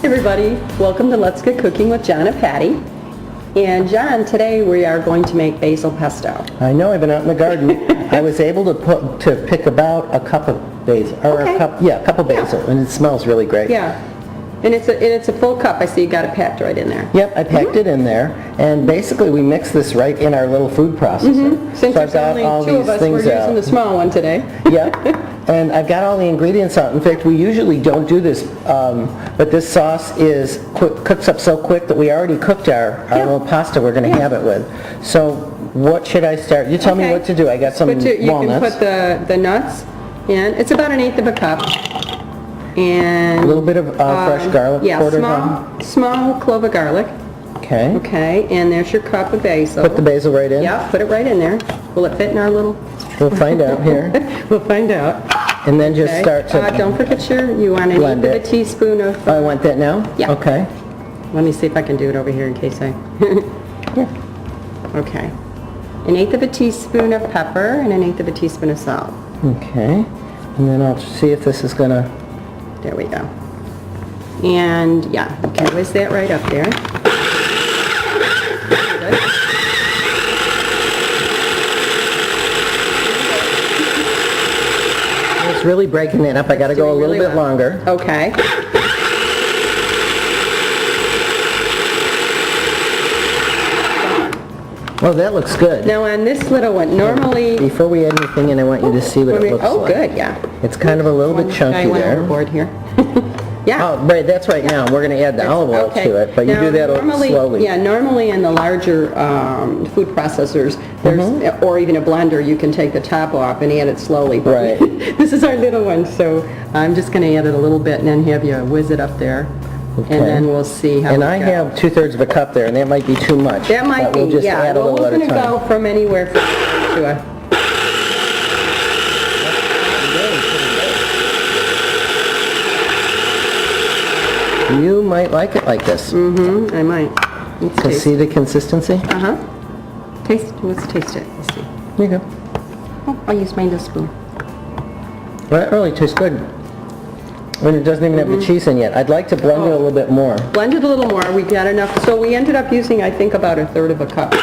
Everybody, welcome to Let's Get Cooking with John and Patty. And John, today we are going to make basil pesto. I know, I've been out in the garden. I was able to pick about a cup of basil, or Okay. a cup of basil, and it smells really great. Yeah, and it's a full cup. I see you got it packed right in there. Yep, I packed it in there, and basically we mix this right in our little food processor. Since So I've there's got only all two these of us, we're things using the out. small one today. Yep, and I've got all the ingredients out. In fact, we usually don't do this, but this sauce cooks up so quick that we already cooked our little pasta we're going to have it with. So what should I start? You tell me what to do. I got some You can walnuts. put the nuts in. It's about 1/8 of a cup. And A little bit of fresh garlic, quarter of a... small clove of garlic. Okay. Okay, and there's your cup of basil. Put the basil right in? Yeah, put it right in there. Will it fit in our little... We'll find out here. We'll find out. And then just Okay. start to... Don't forget you want an blend 1/8 of it. a teaspoon of... Oh, I want that now? Yeah. Okay. Let me see if I can do it over here in case I... Yeah. Okay. 1/8 of a teaspoon of pepper and 1/8 of a teaspoon of salt. Okay. And then I'll see if this is gonna... There we go. And yeah, you can whiz that right up there. It's really breaking it up. I gotta go a little bit longer. Okay. Oh, that looks good. Now on this little one, normally... Before we add anything in, I want you to see what it looks like. Oh, good, yeah. It's kind of a little bit I chunky went there. overboard here. Yeah. Oh, right, that's right now. We're gonna add the olive oil to it, but you do that slowly. Yeah, normally in the larger food processors, there's, or even a blender, you can take the top off and add it slowly. But Right. This is our little one, so I'm just going to add it a little bit and then have you whiz it up there. Okay. And then we'll see how And it I goes. have 2/3 of a cup there, and that might be too much. That might but be, we'll just yeah. add a Well, little we're at a going to go time. from anywhere from to a... You might like it like this. I might. Let's To taste. see the consistency? Uh-huh. Let's taste it. Let's see. Here you go. Oh, I'll use my little spoon. Well, that really tastes good. When it doesn't even have the cheese in yet. I'd like to blend it a little bit more. Blend it a little more. We got enough. So we ended up using, I think, about 1/3 of a cup.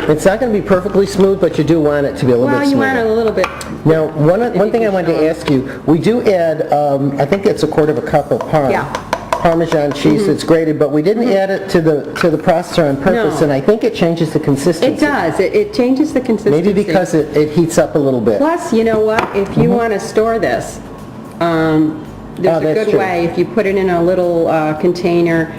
It's not going to be perfectly smooth, but you do want it to be a little Well, bit you want it smoother. a little bit. Now, one thing I can wanted show to 'em. ask you, we do add, I think it's 1/4 of a cup of Parmesan cheese that's grated, but we didn't add it to the processor on purpose, No. and I think it changes the consistency. It does. It changes the consistency. Maybe because it heats up a little bit. Plus, you know what? If you want to store this, there's a that's good true. way. If you put it in a little container,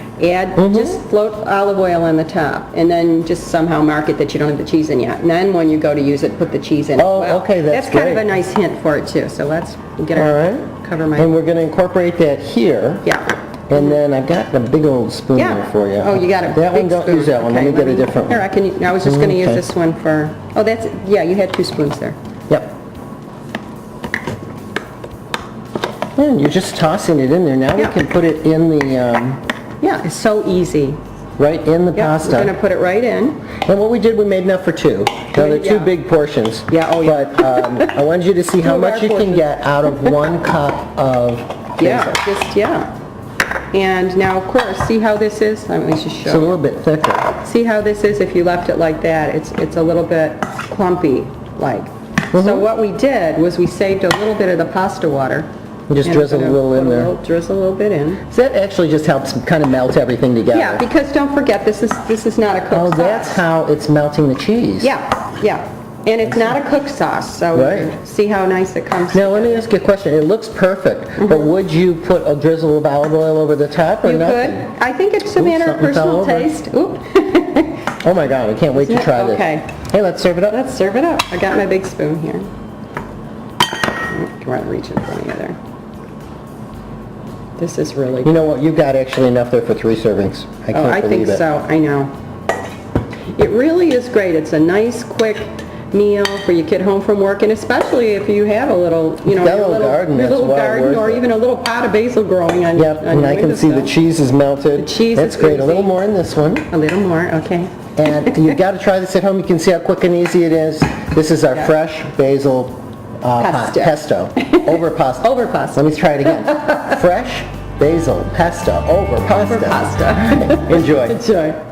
just float olive oil on the top, and then just somehow mark it that you don't have the cheese in yet. And then when you go to use it, put the cheese in. Oh, as well. okay, that's kind of great. a nice hint for it too. So let's get All our right. cover my. And we're going to incorporate that here. Yeah. And then I've got the big old spoon Yeah. there for you. Oh, you got a That big one, don't spoon. use that one. Okay, Let me get a different Here, one. I was just going to use Okay. this one for. Oh, yeah. You had 2 spoons there. Yep. And you're just tossing it in there. Now Yeah. we can put it in the, Yeah, it's so easy. right in the Yeah, pasta. we're going to put it right in. And what we did, we made enough for 2. Now, they're 2 Yeah. big portions. Yeah, oh, yeah. But I wanted you to see how of much our you can portions. get out of 1 cup of Yeah, basil. And now, of course, see how this is? Let me just It's a show. little bit thicker. See how this is if you left it like that? It's a little bit clumpy, like. So what we did was we saved a little bit of the pasta water. You just and drizzle a gonna little in put there. Drizzle a little bit in. So that actually just helps kind of melt everything together. Yeah, because don't forget, this is not a cooked Oh, sauce. that's how it's melting the cheese. Yeah. And it's not a cooked sauce, so Right. see how nice it comes. Now, let me ask you a question. It looks perfect, but would you put a drizzle of olive oil over the top or You nothing? could. I think it's a matter of something fell personal over. taste. Oop. Oh my God, I can't wait to try this. Okay. Hey, let's serve it up. Let's serve it up. I got my big spoon here. Come on, reach in front of you there. This is really You know what? You've got actually enough there for 3 servings. I can't I think believe it. so. I know. It really is great. It's a nice, quick meal for your kid home from work, and especially if you have a little, got a your little garden, your that's little well garden, worth or it. even a little pot of basil growing on Yep, on and your I can see the windowsill. cheese is melted. The cheese That's is great. A little easy. more in this one. A little more, okay. And you've got to try this at home. You can see how quick and easy it is. This is our Yeah. fresh basil pesto. Over pasta. Over pasta. Let me try it again. Fresh basil pesto over pasta. Over pasta. Enjoy. Enjoy.